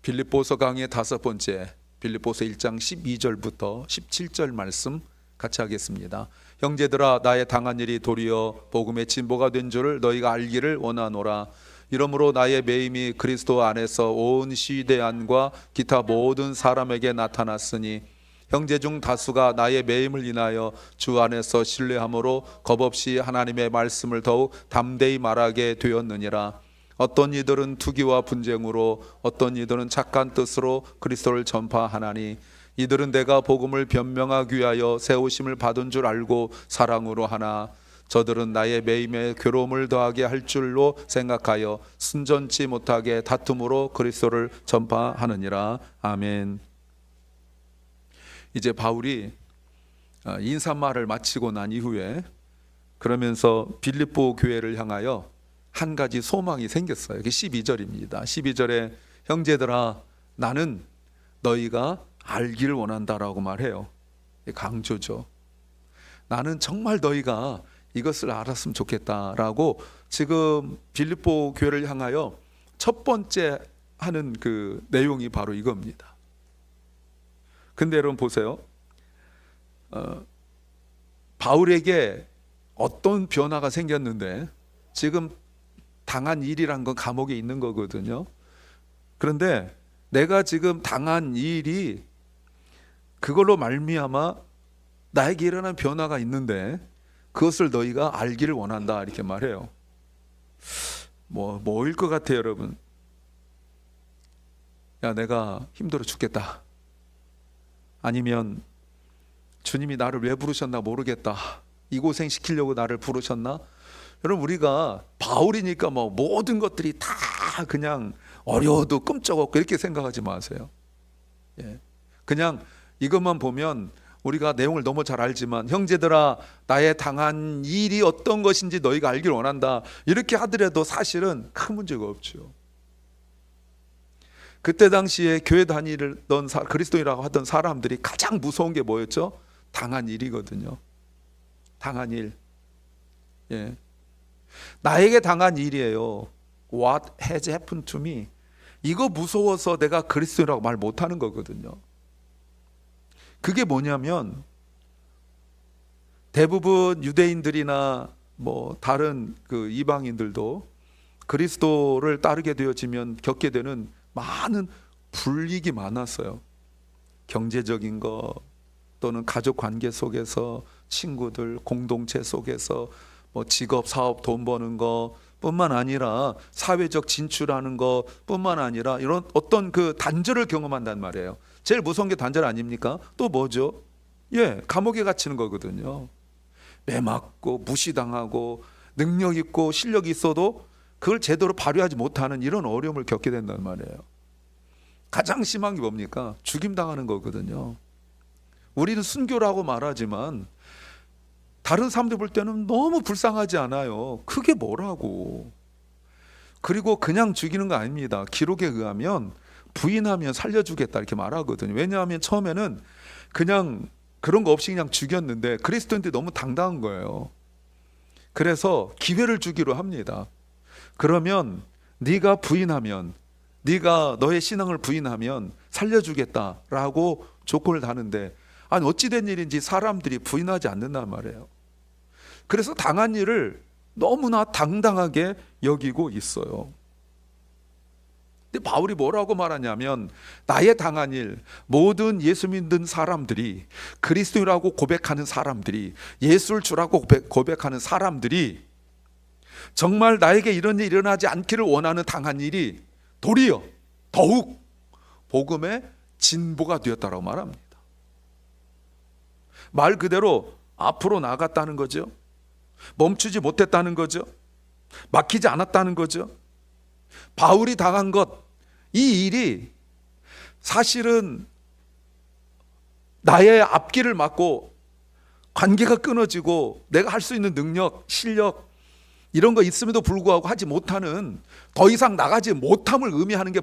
빌립보서 강의 5번째, 빌립보서 1장 12절부터 17절 말씀 같이 하겠습니다. 형제들아, 나의 당한 일이 도리어 복음의 진보가 된 줄을 너희가 알기를 원하노라. 이러므로 나의 매임이 그리스도 안에서 온 시대 안과 기타 모든 사람에게 나타났으니 형제 중 다수가 나의 매임을 인하여 주 안에서 신뢰함으로 겁없이 하나님의 말씀을 더욱 담대히 말하게 되었느니라. 어떤 이들은 투기와 분쟁으로, 어떤 이들은 착한 뜻으로 그리스도를 전파하나니, 이들은 내가 복음을 변명하기 위하여 세우심을 받은 줄 알고 사랑으로 하나, 저들은 나의 매임에 괴로움을 더하게 할 줄로 생각하여 순전치 못하게 다툼으로 그리스도를 전파하느니라. 아멘. 이제 바울이 인사말을 마치고 난 이후에 그러면서 빌립보 교회를 향하여 한 가지 소망이 생겼어요. 이게 12절입니다. 12절에 형제들아, 나는 너희가 알기를 원한다라고 말해요. 강조죠. 나는 정말 너희가 이것을 알았으면 좋겠다라고 지금 빌립보 교회를 향하여 첫 번째 하는 그 내용이 바로 이겁니다. 근데 여러분 보세요. 바울에게 어떤 변화가 생겼는데, 지금 당한 일이란 건 감옥에 있는 거거든요. 그런데 내가 지금 당한 일이 그걸로 말미암아 나에게 일어난 변화가 있는데 그것을 너희가 알기를 원한다, 이렇게 말해요. 뭐일 것 같아요, 여러분? 야, 내가 힘들어 죽겠다. 아니면 주님이 나를 왜 부르셨나 모르겠다. 이 고생 시키려고 나를 부르셨나? 여러분, 우리가 바울이니까 모든 것들이 다 그냥 어려워도 끔찍없고 이렇게 생각하지 마세요. 그냥 이것만 보면 우리가 내용을 너무 잘 알지만, 형제들아, 나의 당한 일이 어떤 것인지 너희가 알기를 원한다, 이렇게 하더라도 사실은 큰 문제가 없죠. 그때 당시에 교회 다니던 그리스도인이라고 하던 사람들이 가장 무서운 게 뭐였죠? 당한 일이거든요. 당한 일. 나에게 당한 일이에요. What has happened to me? 이거 무서워서 내가 그리스도인이라고 말 못하는 거거든요. 그게 뭐냐면, 대부분 유대인들이나 다른 그 이방인들도 그리스도를 따르게 되어지면 겪게 되는 많은 불이익이 많았어요. 경제적인 거, 또는 가족 관계 속에서, 친구들, 공동체 속에서, 직업, 사업, 돈 버는 거 뿐만 아니라 사회적 진출하는 거 뿐만 아니라 이런 어떤 그 단절을 경험한단 말이에요. 제일 무서운 게 단절 아닙니까? 또 뭐죠? 감옥에 갇히는 거거든요. 매맞고 무시당하고 능력 있고 실력이 있어도 그걸 제대로 발휘하지 못하는 이런 어려움을 겪게 된단 말이에요. 가장 심한 게 뭡니까? 죽임당하는 거거든요. 우리는 순교라고 말하지만 다른 사람들 볼 때는 너무 불쌍하지 않아요? 그게 뭐라고. 그리고 그냥 죽이는 거 아닙니다. 기록에 의하면 부인하면 살려주겠다, 이렇게 말하거든요. 왜냐하면 처음에는 그냥 그런 거 없이 그냥 죽였는데 그리스도인들이 너무 당당한 거예요. 그래서 기회를 주기로 합니다. 그러면 네가 부인하면, 네가 너의 신앙을 부인하면 살려주겠다라고 조건을 다는데, 아니 어찌된 일인지 사람들이 부인하지 않는단 말이에요. 그래서 당한 일을 너무나 당당하게 여기고 있어요. 근데 바울이 뭐라고 말하냐면, 나의 당한 일, 모든 예수 믿는 사람들이, 그리스도라고 고백하는 사람들이, 예수를 주라고 고백하는 사람들이 정말 나에게 이런 일이 일어나지 않기를 원하는 당한 일이 도리어 더욱 복음의 진보가 되었다고 말합니다. 말 그대로 앞으로 나아갔다는 거죠. 멈추지 못했다는 거죠. 막히지 않았다는 거죠. 바울이 당한 것, 이 일이 사실은 나의 앞길을 막고 관계가 끊어지고 내가 할 수 있는 능력, 실력, 이런 거 있음에도 불구하고 하지 못하는, 더 이상 나가지 못함을 의미하는 게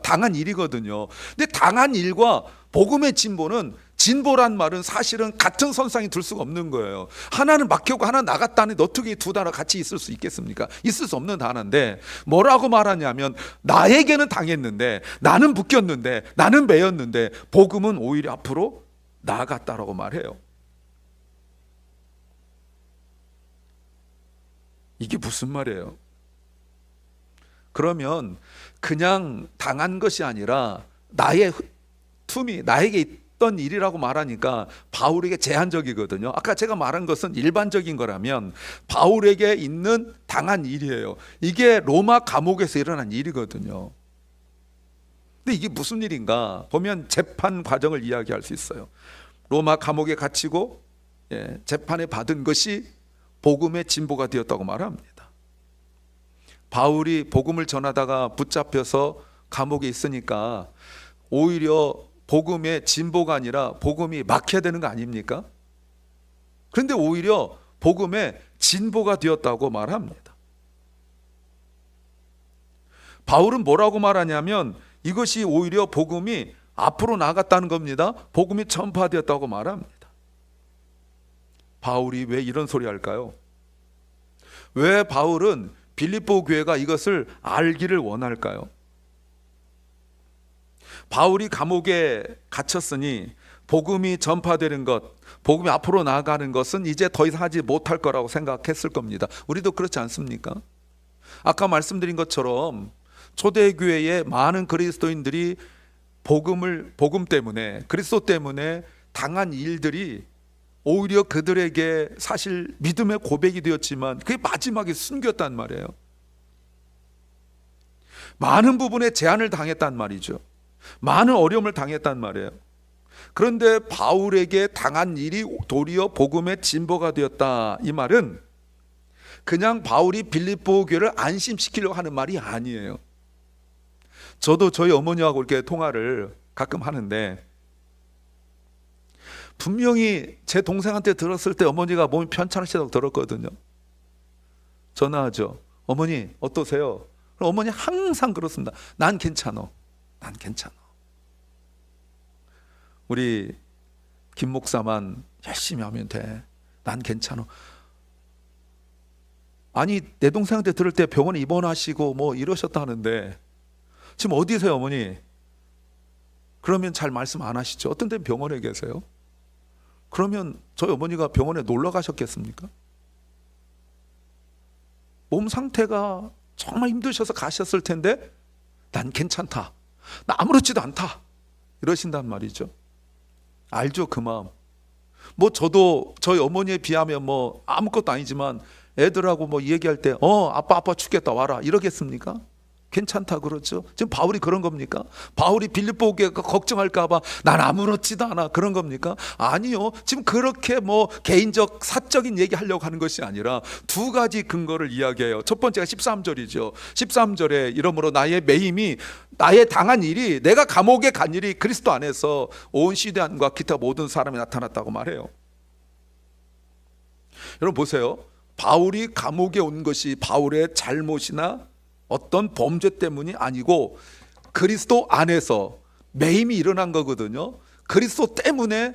당한 일이거든요. 근데 당한 일과 복음의 진보는, 진보란 말은 사실은 같은 선상에 둘 수가 없는 거예요. 하나는 막혔고 하나 나갔다는데 어떻게 두 단어 같이 있을 수 있겠습니까? 있을 수 없는 단어인데 뭐라고 말하냐면, 나에게는 당했는데, 나는 묶였는데, 나는 매였는데 복음은 오히려 앞으로 나아갔다라고 말해요. 이게 무슨 말이에요? 그러면 그냥 당한 것이 아니라 나의 툼이 나에게 있던 일이라고 말하니까 바울에게 제한적이거든요. 아까 제가 말한 것은 일반적인 거라면 바울에게 있는 당한 일이에요. 이게 로마 감옥에서 일어난 일이거든요. 근데 이게 무슨 일인가 보면 재판 과정을 이야기할 수 있어요. 로마 감옥에 갇히고 재판에 받은 것이 복음의 진보가 되었다고 말합니다. 바울이 복음을 전하다가 붙잡혀서 감옥에 있으니까 오히려 복음의 진보가 아니라 복음이 막혀야 되는 거 아닙니까? 그런데 오히려 복음의 진보가 되었다고 말합니다. 바울은 뭐라고 말하냐면 이것이 오히려 복음이 앞으로 나갔다는 겁니다. 복음이 전파되었다고 말합니다. 바울이 왜 이런 소리 할까요? 왜 바울은 빌립보 교회가 이것을 알기를 원할까요? 바울이 감옥에 갇혔으니 복음이 전파되는 것, 복음이 앞으로 나아가는 것은 이제 더 이상 하지 못할 거라고 생각했을 겁니다. 우리도 그렇지 않습니까? 아까 말씀드린 것처럼 초대교회의 많은 그리스도인들이 복음 때문에, 그리스도 때문에 당한 일들이 오히려 그들에게 사실 믿음의 고백이 되었지만 그게 마지막에 숨겼단 말이에요. 많은 부분에 제한을 당했단 말이죠. 많은 어려움을 당했단 말이에요. 그런데 바울에게 당한 일이 도리어 복음의 진보가 되었다, 이 말은 그냥 바울이 빌립보 교회를 안심시키려고 하는 말이 아니에요. 저도 저희 어머니하고 이렇게 통화를 가끔 하는데 분명히 제 동생한테 들었을 때 어머니가 몸이 편찮으시다고 들었거든요. 전화하죠. 어머니 어떠세요? 그럼 어머니 항상 그렇습니다. 난 괜찮어. 난 괜찮어. 우리 김 목사만 열심히 하면 돼. 난 괜찮어. 아니 내 동생한테 들을 때 병원에 입원하시고 뭐 이러셨다는데 지금 어디세요 어머니? 그러면 잘 말씀 안 하시죠. 어떤 데는 병원에 계세요. 그러면 저희 어머니가 병원에 놀러 가셨겠습니까? 몸 상태가 정말 힘드셔서 가셨을 텐데 난 괜찮다, 나 아무렇지도 않다 이러신단 말이죠. 알죠 그 마음. 뭐 저도 저희 어머니에 비하면 뭐 아무것도 아니지만 애들하고 뭐 얘기할 때 아빠 죽겠다 와라 이러겠습니까? 괜찮다 그러죠. 지금 바울이 그런 겁니까? 바울이 빌립보 교회가 걱정할까 봐 난 아무렇지도 않아 그런 겁니까? 아니요. 지금 그렇게 뭐 개인적 사적인 얘기 하려고 하는 것이 아니라 두 가지 근거를 이야기해요. 첫 번째가 13절이죠 13절에 이러므로 나의 매임이, 나의 당한 일이, 내가 감옥에 간 일이 그리스도 안에서 온 시대안과 기타 모든 사람이 나타났다고 말해요. 여러분 보세요. 바울이 감옥에 온 것이 바울의 잘못이나 어떤 범죄 때문이 아니고 그리스도 안에서 매임이 일어난 거거든요. 그리스도 때문에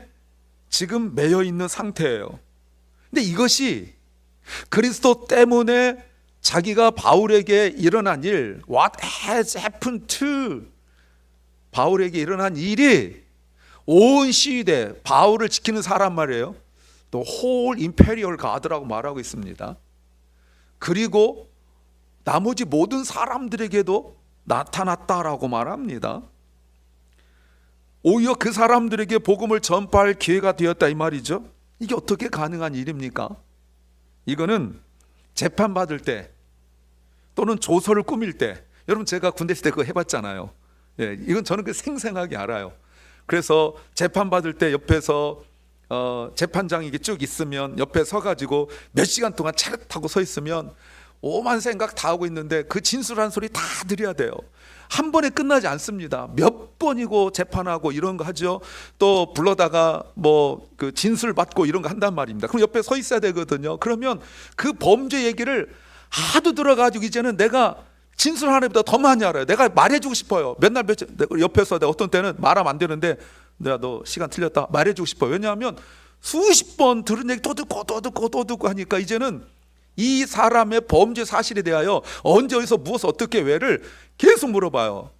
지금 매여 있는 상태예요. 근데 이것이 그리스도 때문에 자기가 바울에게 일어난 일, what has happened to, 바울에게 일어난 일이 온 시대 바울을 지키는 사람 말이에요. 또 whole imperial guard라고 말하고 있습니다. 그리고 나머지 모든 사람들에게도 나타났다라고 말합니다. 오히려 그 사람들에게 복음을 전파할 기회가 되었다 이 말이죠. 이게 어떻게 가능한 일입니까? 이거는 재판받을 때 또는 조서를 꾸밀 때, 여러분 제가 군대 있을 때 그거 해봤잖아요. 이건 저는 그 생생하게 알아요. 그래서 재판받을 때 옆에서 재판장이 이게 쭉 있으면 옆에 서가지고 몇 시간 동안 차를 타고 서 있으면 오만 생각 다 하고 있는데 그 진술한 소리 다 드려야 돼요. 한 번에 끝나지 않습니다. 몇 번이고 재판하고 이런 거 하죠. 또 불러다가 뭐 그 진술 받고 이런 거 한단 말입니다. 그럼 옆에 서 있어야 되거든요. 그러면 그 범죄 얘기를 하도 들어가지고 이제는 내가 진술하는 것보다 더 많이 알아요. 내가 말해주고 싶어요. 맨날 옆에서 내가 어떤 때는 말하면 안 되는데 내가 너 시간 틀렸다 말해주고 싶어요. 왜냐하면 수십 번 들은 얘기 또 듣고 또 듣고 또 듣고 하니까 이제는 이 사람의 범죄 사실에 대하여 언제 어디서 무엇을 어떻게 왜를 계속 물어봐요.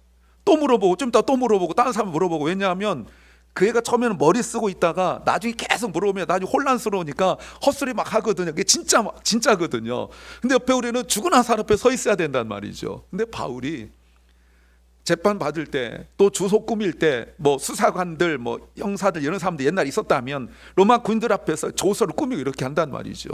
또 물어보고 좀 이따 또 물어보고 다른 사람 물어보고. 왜냐하면 그 애가 처음에는 머리 쓰고 있다가 나중에 계속 물어보면 나중에 혼란스러우니까 헛소리 막 하거든요. 그게 진짜거든요. 근데 옆에 우리는 죽은 사람 앞에 서 있어야 된단 말이죠. 근데 바울이 재판 받을 때 또 주소 꾸밀 때 뭐 수사관들 뭐 형사들 이런 사람들 옛날에 있었다면 로마 군인들 앞에서 조서를 꾸미고 이렇게 한단 말이죠.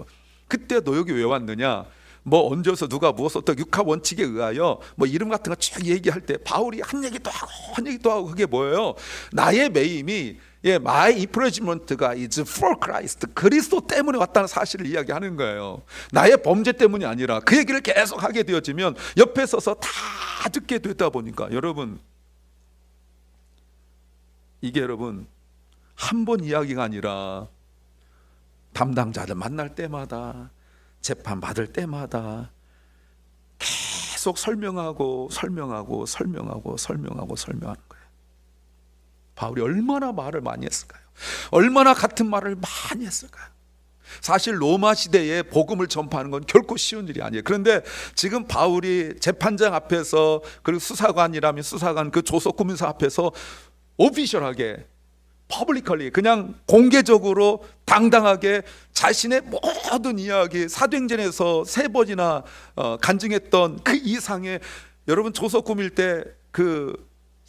그때 너 여기 왜 왔느냐, 뭐 언제서 누가 무엇을 어떤 육하 원칙에 의하여 뭐 이름 같은 거 쭉 얘기할 때 바울이 한 얘기도 하고 한 얘기도 하고. 그게 뭐예요? 나의 매임이 my imprisonment가 is for Christ, 그리스도 때문에 왔다는 사실을 이야기하는 거예요. 나의 범죄 때문이 아니라. 그 얘기를 계속 하게 되어지면 옆에 서서 다 듣게 되다 보니까 여러분, 이게 여러분 한 번 이야기가 아니라 담당자들 만날 때마다 재판 받을 때마다 계속 설명하고 설명하는 거예요. 바울이 얼마나 말을 많이 했을까요? 얼마나 같은 말을 많이 했을까요? 사실 로마 시대에 복음을 전파하는 건 결코 쉬운 일이 아니에요. 그런데 지금 바울이 재판장 앞에서, 그리고 수사관이라면 수사관 그 조서 꾸민사 앞에서 오피셜하게 퍼블리컬리 그냥 공개적으로 당당하게 자신의 모든 이야기, 사도행전에서 3번이나 간증했던 그 이상의, 여러분 조서 꾸밀 때 그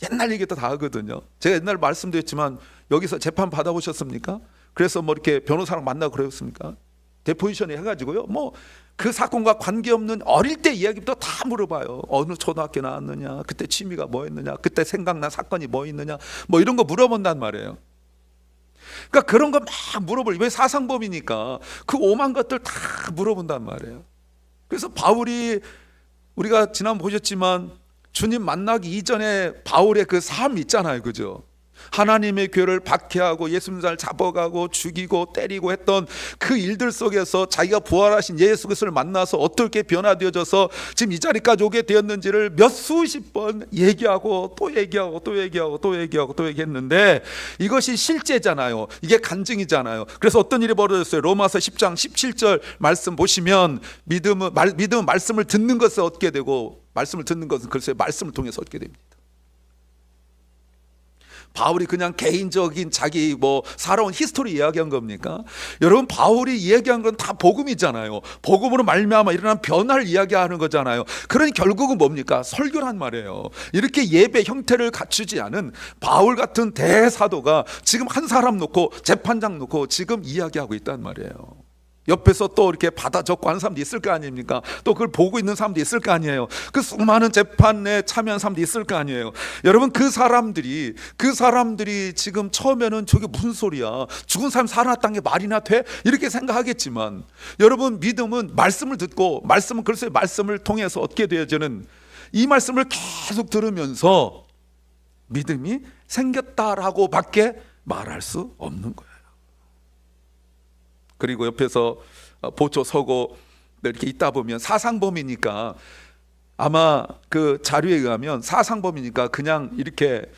옛날 얘기도 다 하거든요. 제가 옛날 말씀드렸지만 여기서 재판 받아보셨습니까? 그래서 뭐 이렇게 변호사랑 만나고 그랬습니까? 데포지션에 해가지고요, 뭐 그 사건과 관계없는 어릴 때 이야기부터 다 물어봐요. 어느 초등학교 나왔느냐, 그때 취미가 뭐였느냐, 그때 생각난 사건이 뭐 있느냐, 뭐 이런 거 물어본단 말이에요. 그러니까 그런 거 막 물어볼, 왜 사상범이니까 그 오만 것들 다 물어본단 말이에요. 그래서 바울이, 우리가 지난번 보셨지만 주님 만나기 이전에 바울의 그 삶 있잖아요, 그죠? 하나님의 교회를 박해하고 예수님을 잡아가고 죽이고 때리고 했던 그 일들 속에서 자기가 부활하신 예수 그리스도를 만나서 어떻게 변화되어져서 지금 이 자리까지 오게 되었는지를 몇 수십 번 얘기하고 또 얘기하고 또 얘기하고 또 얘기하고 또 얘기했는데, 이것이 실제잖아요. 이게 간증이잖아요. 그래서 어떤 일이 벌어졌어요? 로마서 10장 17절 말씀 보시면 믿음은 말씀을 듣는 것을 얻게 되고, 말씀을 듣는 것은 글쎄 말씀을 통해서 얻게 됩니다. 바울이 그냥 개인적인 자기 뭐 살아온 히스토리 이야기한 겁니까? 여러분, 바울이 이야기한 건 다 복음이잖아요. 복음으로 말미암아 일어난 변화를 이야기하는 거잖아요. 그러니 결국은 뭡니까? 설교란 말이에요. 이렇게 예배 형태를 갖추지 않은 바울 같은 대사도가 지금 한 사람 놓고 재판장 놓고 지금 이야기하고 있단 말이에요. 옆에서 또 이렇게 받아 적고 하는 사람도 있을 거 아닙니까? 또 그걸 보고 있는 사람도 있을 거 아니에요. 그 수많은 재판에 참여한 사람도 있을 거 아니에요. 여러분, 그 사람들이 지금 처음에는 저게 무슨 소리야, 죽은 사람 살아났다는 게 말이나 돼? 이렇게 생각하겠지만, 여러분, 믿음은 말씀을 듣고, 말씀은 글쎄 말씀을 통해서 얻게 되어지는, 이 말씀을 계속 들으면서 믿음이 생겼다라고 밖에 말할 수 없는 거예요. 그리고 옆에서 보초 서고 이렇게 있다 보면, 사상범이니까 아마 그 자료에 의하면 사상범이니까 그냥 이렇게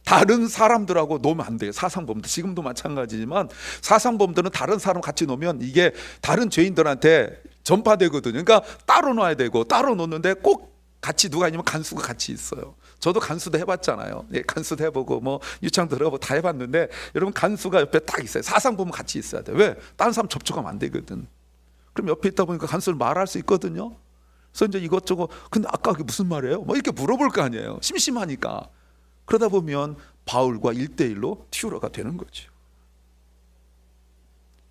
다른 사람들하고 놓으면 안 돼요. 사상범들 지금도 마찬가지지만 사상범들은 다른 사람 같이 놓으면 이게 다른 죄인들한테 전파되거든요. 그러니까 따로 놔야 되고, 따로 놓는데 꼭 같이 누가 있냐면 간수가 같이 있어요. 저도 간수도 해봤잖아요. 간수도 해보고 뭐 유창도 들어보고 다 해봤는데, 여러분, 간수가 옆에 딱 있어요. 사상범은 같이 있어야 돼. 왜? 다른 사람 접촉하면 안 되거든. 그럼 옆에 있다 보니까 간수를 말할 수 있거든요. 그래서 이제 이것저것, 근데 아까 그게 무슨 말이에요? 뭐 이렇게 물어볼 거 아니에요. 심심하니까. 그러다 보면 바울과 1대1로 튜러가 되는 거죠.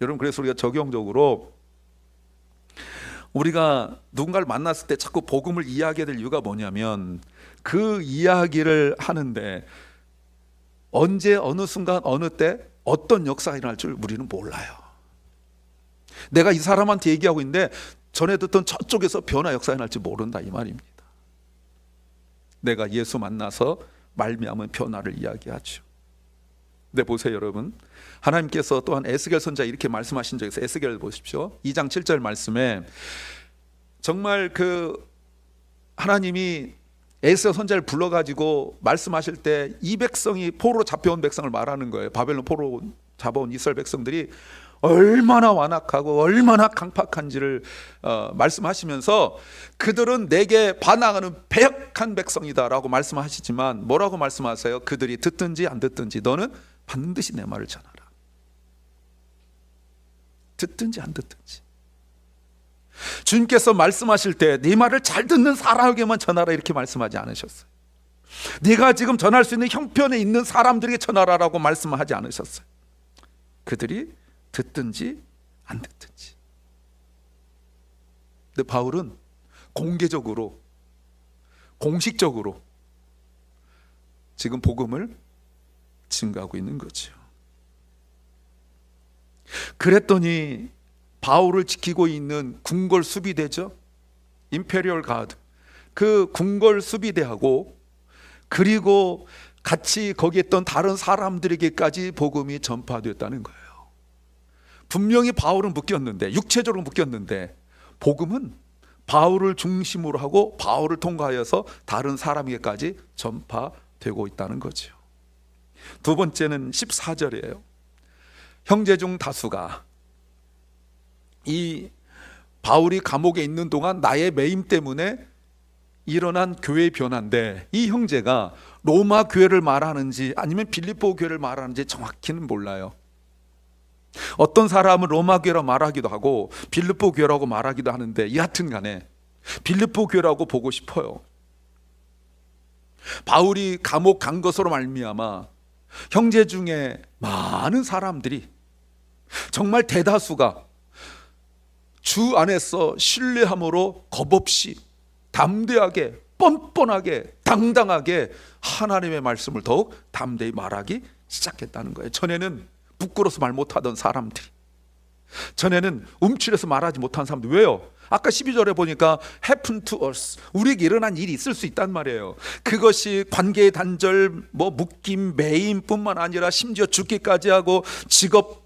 여러분, 그래서 우리가 적용적으로 우리가 누군가를 만났을 때 자꾸 복음을 이야기해야 될 이유가 뭐냐면, 그 이야기를 하는데 언제, 어느 순간, 어느 때 어떤 역사가 일어날 줄 우리는 몰라요. 내가 이 사람한테 얘기하고 있는데 전에 듣던 저쪽에서 변화 역사가 일어날지 모른다, 이 말입니다. 내가 예수 만나서 말미암은 변화를 이야기하죠. 근데 보세요, 여러분, 하나님께서 또한 에스겔 선지자 이렇게 말씀하신 적이 있어요. 에스겔 보십시오. 2장 7절 말씀에 정말 그 하나님이 에스더 선지자를 불러가지고 말씀하실 때 이 백성이 포로로 잡혀온 백성을 말하는 거예요. 바벨론 포로 잡아온 이스라엘 백성들이 얼마나 완악하고 얼마나 강팍한지를 말씀하시면서 그들은 내게 반항하는 배역한 백성이다라고 말씀하시지만 뭐라고 말씀하세요? 그들이 듣든지 안 듣든지 너는 반드시 내 말을 전하라. 듣든지 안 듣든지. 주님께서 말씀하실 때 네 말을 잘 듣는 사람에게만 전하라 이렇게 말씀하지 않으셨어요. 네가 지금 전할 수 있는 형편에 있는 사람들에게 전하라라고 말씀하지 않으셨어요. 그들이 듣든지 안 듣든지. 근데 바울은 공개적으로 공식적으로 지금 복음을 증거하고 있는 거죠. 그랬더니 바울을 지키고 있는 궁궐 수비대죠. 임페리얼 가드. 그 궁궐 수비대하고 그리고 같이 거기 있던 다른 사람들에게까지 복음이 전파됐다는 거예요. 분명히 바울은 묶였는데, 육체적으로 묶였는데 복음은 바울을 중심으로 하고 바울을 통과하여서 다른 사람에게까지 전파되고 있다는 거죠. 두 번째는 14절이에요. 형제 중 다수가 이 바울이 감옥에 있는 동안 나의 매임 때문에 일어난 교회의 변화인데, 이 형제가 로마 교회를 말하는지 아니면 빌립보 교회를 말하는지 정확히는 몰라요. 어떤 사람은 로마 교회라고 말하기도 하고 빌립보 교회라고 말하기도 하는데, 여하튼 간에 빌립보 교회라고 보고 싶어요. 바울이 감옥 간 것으로 말미암아 형제 중에 많은 사람들이, 정말 대다수가 주 안에서 신뢰함으로 겁없이 담대하게 뻔뻔하게 당당하게 하나님의 말씀을 더욱 담대히 말하기 시작했다는 거예요. 전에는 부끄러워서 말 못하던 사람들이, 전에는 움츠려서 말하지 못한 사람들. 왜요? 아까 12절에 보니까 happen to us, 우리에게 일어난 일이 있을 수 있단 말이에요. 그것이 관계의 단절, 묶임, 매임뿐만 아니라 심지어 죽기까지 하고 직업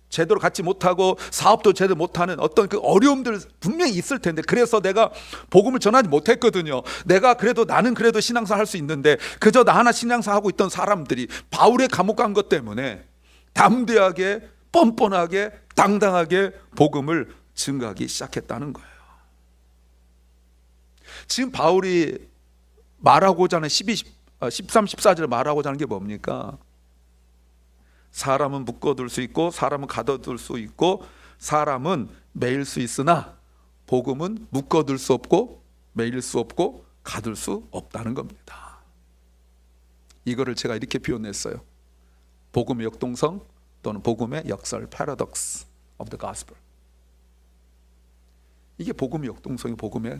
제대로 갖지 못하고 사업도 제대로 못하는 어떤 그 어려움들 분명히 있을 텐데, 그래서 내가 복음을 전하지 못했거든요. 내가 그래도 나는 그래도 신앙생활 할 수 있는데 그저 나 하나 신앙생활 하고 있던 사람들이 바울의 감옥 간 것 때문에 담대하게 뻔뻔하게 당당하게 복음을 증거하기 시작했다는 거예요. 지금 바울이 말하고자 하는 13, 14절에 말하고자 하는 게 뭡니까? 사람은 묶어둘 수 있고 사람은 가둬둘 수 있고 사람은 매일 수 있으나 복음은 묶어둘 수 없고 매일 수 없고 가둘 수 없다는 겁니다. 이거를 제가 이렇게 표현했어요. 복음의 역동성 또는 복음의 역설, paradox of the gospel. 이게 복음의 역동성이 복음의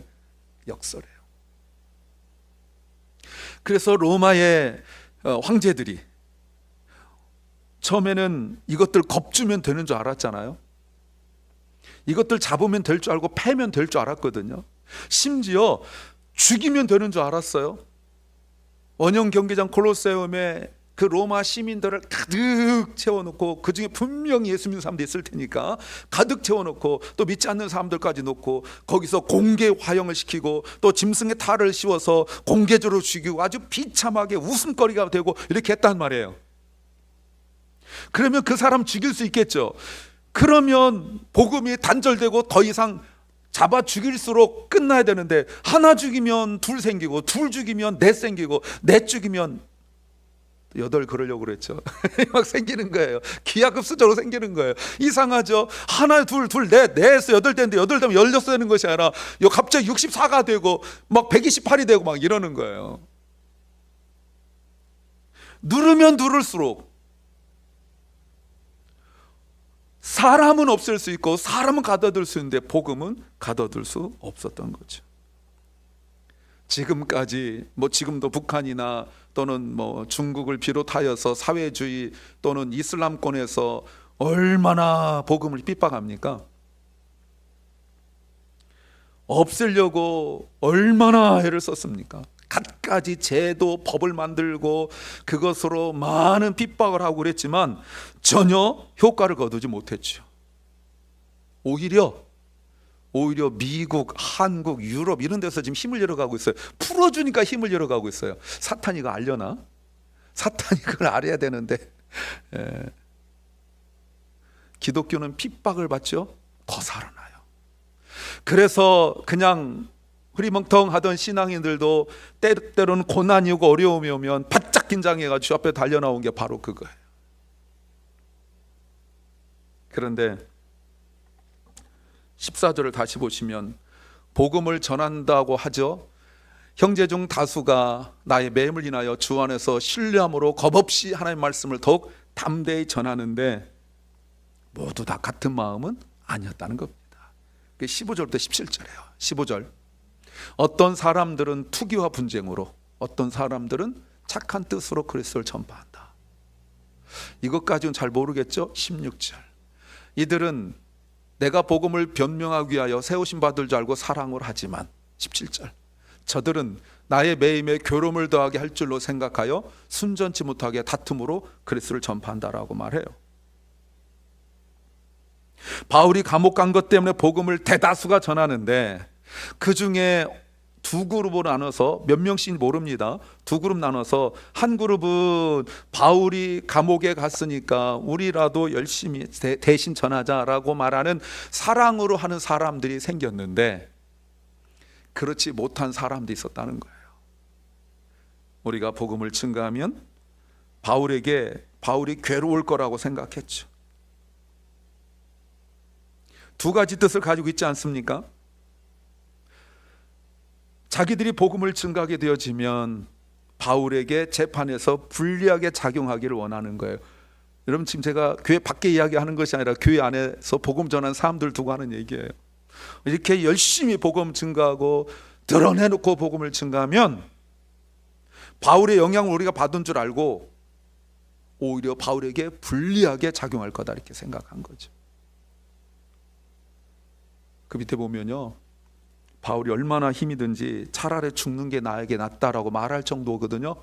역설이에요. 그래서 로마의 황제들이 처음에는 이것들 겁주면 되는 줄 알았잖아요. 이것들 잡으면 될 줄 알고 패면 될 줄 알았거든요. 심지어 죽이면 되는 줄 알았어요. 원형 경기장 콜로세움에 그 로마 시민들을 가득 채워놓고, 그 중에 분명히 예수 믿는 사람도 있을 테니까 가득 채워놓고 또 믿지 않는 사람들까지 놓고 거기서 공개 화형을 시키고 또 짐승의 탈을 씌워서 공개적으로 죽이고 아주 비참하게 웃음거리가 되고 이렇게 했단 말이에요. 그러면 그 사람 죽일 수 있겠죠. 그러면 복음이 단절되고 더 이상 잡아 죽일수록 끝나야 되는데, 하나 죽이면 둘 생기고 둘 죽이면 넷 생기고 넷 죽이면 여덟 그러려고 그랬죠. 막 생기는 거예요. 기하급수적으로 생기는 거예요. 이상하죠. 하나 둘 넷에서 여덟 되는데 여덟 되면 16 되는 것이 아니라 갑자기 64가 되고 막 128이 되고 막 이러는 거예요. 누르면 누를수록 사람은 없앨 수 있고 사람은 가둬둘 수 있는데 복음은 가둬둘 수 없었던 거죠. 지금까지 지금도 북한이나 또는 중국을 비롯하여서 사회주의 또는 이슬람권에서 얼마나 복음을 핍박합니까? 없애려고 얼마나 애를 썼습니까? 갖가지 제도, 법을 만들고 그것으로 많은 핍박을 하고 그랬지만 전혀 효과를 거두지 못했죠. 오히려 오히려 미국, 한국, 유럽 이런 데서 지금 힘을 잃어가고 있어요. 풀어주니까 힘을 잃어가고 있어요. 사탄이 이거 알려나? 사탄이 그걸 알아야 되는데. 예. 기독교는 핍박을 받죠. 더 살아나요. 그래서 그냥 흐리멍텅하던 신앙인들도 때로는 고난이 오고 어려움이 오면 바짝 긴장해가지고 주 앞에 달려나온 게 바로 그거예요. 그런데 14절을 다시 보시면 복음을 전한다고 하죠. 형제 중 다수가 나의 매임을 인하여 주 안에서 신뢰함으로 겁없이 하나님의 말씀을 더욱 담대히 전하는데 모두 다 같은 마음은 아니었다는 겁니다. 15절부터 17절이에요. 15절. 어떤 사람들은 투기와 분쟁으로, 어떤 사람들은 착한 뜻으로 그리스도를 전파한다. 이것까지는 잘 모르겠죠? 16절. 이들은 내가 복음을 변명하기 위하여 세우신 받을 줄 알고 사랑을 하지만, 17절. 저들은 나의 매임에 괴로움을 더하게 할 줄로 생각하여 순전치 못하게 다툼으로 그리스도를 전파한다라고 말해요. 바울이 감옥 간 것 때문에 복음을 대다수가 전하는데 그 중에 두 그룹으로 나눠서 몇 명씩 모릅니다. 두 그룹 나눠서 한 그룹은 바울이 감옥에 갔으니까 우리라도 열심히 대신 전하자라고 말하는 사랑으로 하는 사람들이 생겼는데 그렇지 못한 사람도 있었다는 거예요. 우리가 복음을 증거하면 바울이 괴로울 거라고 생각했죠. 두 가지 뜻을 가지고 있지 않습니까? 자기들이 복음을 증거하게 되어지면 바울에게 재판에서 불리하게 작용하기를 원하는 거예요. 여러분, 지금 제가 교회 밖에 이야기하는 것이 아니라 교회 안에서 복음 전하는 사람들 두고 하는 얘기예요. 이렇게 열심히 복음 증거하고 드러내놓고 복음을 증거하면 바울의 영향을 우리가 받은 줄 알고 오히려 바울에게 불리하게 작용할 거다 이렇게 생각한 거죠. 그 밑에 보면요, 바울이 얼마나 힘이 든지 차라리 죽는 게 나에게 낫다라고 말할 정도거든요.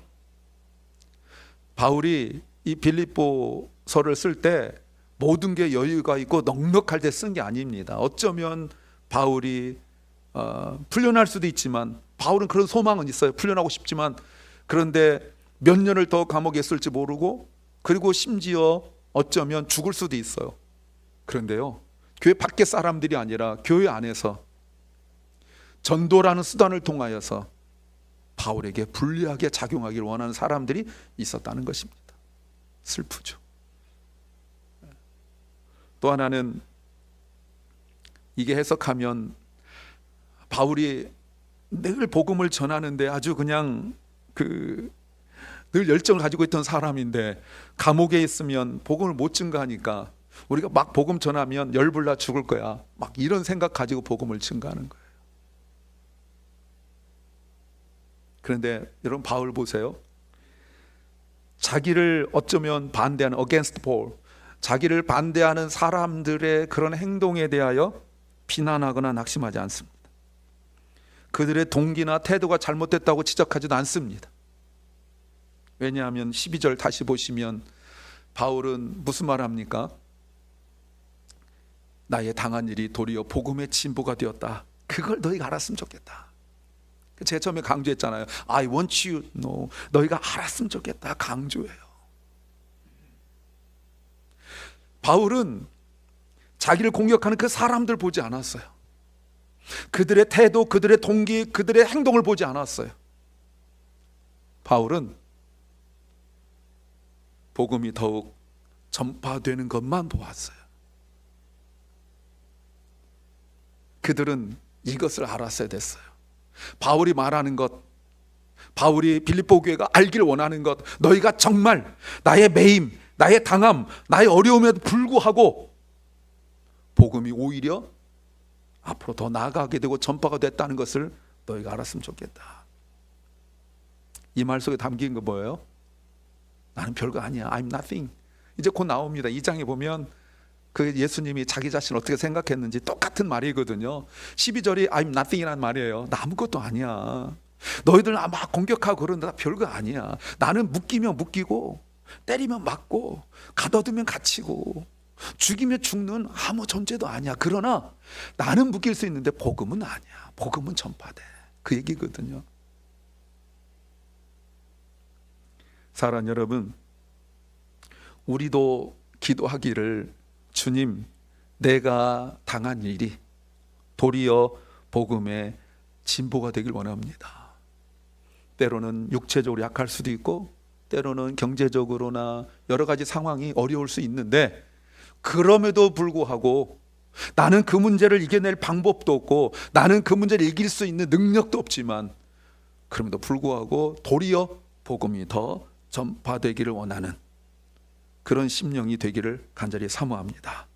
바울이 이 빌립보서를 쓸 때 모든 게 여유가 있고 넉넉할 때 쓴 게 아닙니다. 어쩌면 바울이 풀려날 수도 있지만, 바울은 그런 소망은 있어요. 풀려나고 싶지만, 그런데 몇 년을 더 감옥에 있을지 모르고, 그리고 심지어 어쩌면 죽을 수도 있어요. 그런데요, 교회 밖의 사람들이 아니라 교회 안에서 전도라는 수단을 통하여서 바울에게 불리하게 작용하기를 원하는 사람들이 있었다는 것입니다. 슬프죠. 또 하나는, 이게 해석하면 바울이 늘 복음을 전하는데 아주 그냥 늘 열정을 가지고 있던 사람인데 감옥에 있으면 복음을 못 증거하니까 우리가 막 복음 전하면 열불나 죽을 거야, 막 이런 생각 가지고 복음을 증거하는 거예요. 그런데 여러분, 바울 보세요. 자기를 어쩌면 반대하는 against Paul, 자기를 반대하는 사람들의 그런 행동에 대하여 비난하거나 낙심하지 않습니다. 그들의 동기나 태도가 잘못됐다고 지적하지도 않습니다. 왜냐하면 12절 다시 보시면 바울은 무슨 말합니까? 나의 당한 일이 도리어 복음의 진보가 되었다. 그걸 너희가 알았으면 좋겠다. 제가 처음에 강조했잖아요. I want you to know. 너희가 알았으면 좋겠다. 강조해요. 바울은 자기를 공격하는 그 사람들 보지 않았어요. 그들의 태도, 그들의 동기, 그들의 행동을 보지 않았어요. 바울은 복음이 더욱 전파되는 것만 보았어요. 그들은 이것을 알았어야 됐어요. 바울이 말하는 것, 바울이 빌립보 교회가 알기를 원하는 것, 너희가 정말 나의 매임, 나의 당함, 나의 어려움에도 불구하고 복음이 오히려 앞으로 더 나아가게 되고 전파가 됐다는 것을 너희가 알았으면 좋겠다. 이 말 속에 담긴 거 뭐예요? 나는 별거 아니야. I'm nothing. 이제 곧 나옵니다. 2장에 보면 그 예수님이 자기 자신을 어떻게 생각했는지 똑같은 말이거든요. 12절이 I'm nothing이라는 말이에요. 나 아무것도 아니야. 너희들 막 공격하고 그러는데 나 별거 아니야. 나는 묶이면 묶이고 때리면 맞고 가둬두면 갇히고 죽이면 죽는 아무 존재도 아니야. 그러나 나는 묶일 수 있는데 복음은 아니야. 복음은 전파돼. 그 얘기거든요. 사랑하는 여러분, 우리도 기도하기를, 주님, 내가 당한 일이 도리어 복음의 진보가 되길 원합니다. 때로는 육체적으로 약할 수도 있고 때로는 경제적으로나 여러 가지 상황이 어려울 수 있는데, 그럼에도 불구하고 나는 그 문제를 이겨낼 방법도 없고 나는 그 문제를 이길 수 있는 능력도 없지만, 그럼에도 불구하고 도리어 복음이 더 전파되기를 원하는 그런 심령이 되기를 간절히 사모합니다.